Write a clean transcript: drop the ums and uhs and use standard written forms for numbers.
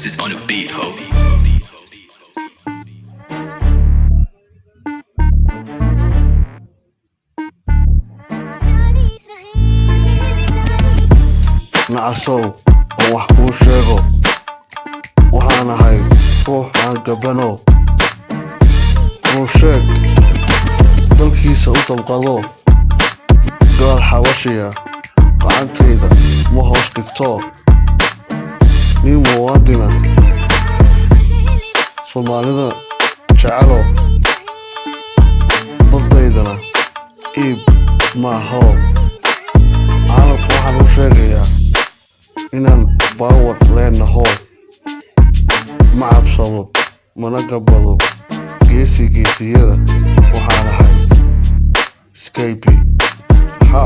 is on a beat, ho. nacasow oo wax kuu sheego waxaan ahay ruux aan gabano run sheeg dalkiisa u damqado gaal xabashiya gacantayda ma hoos dhigto nin muwaadina soomaalida jecelo badaydana iib maaho caalamka waxaan u sheegayaa inaan baawar leenaho ma cabsado mana gabado geesiyada waxaan ahay Skype ha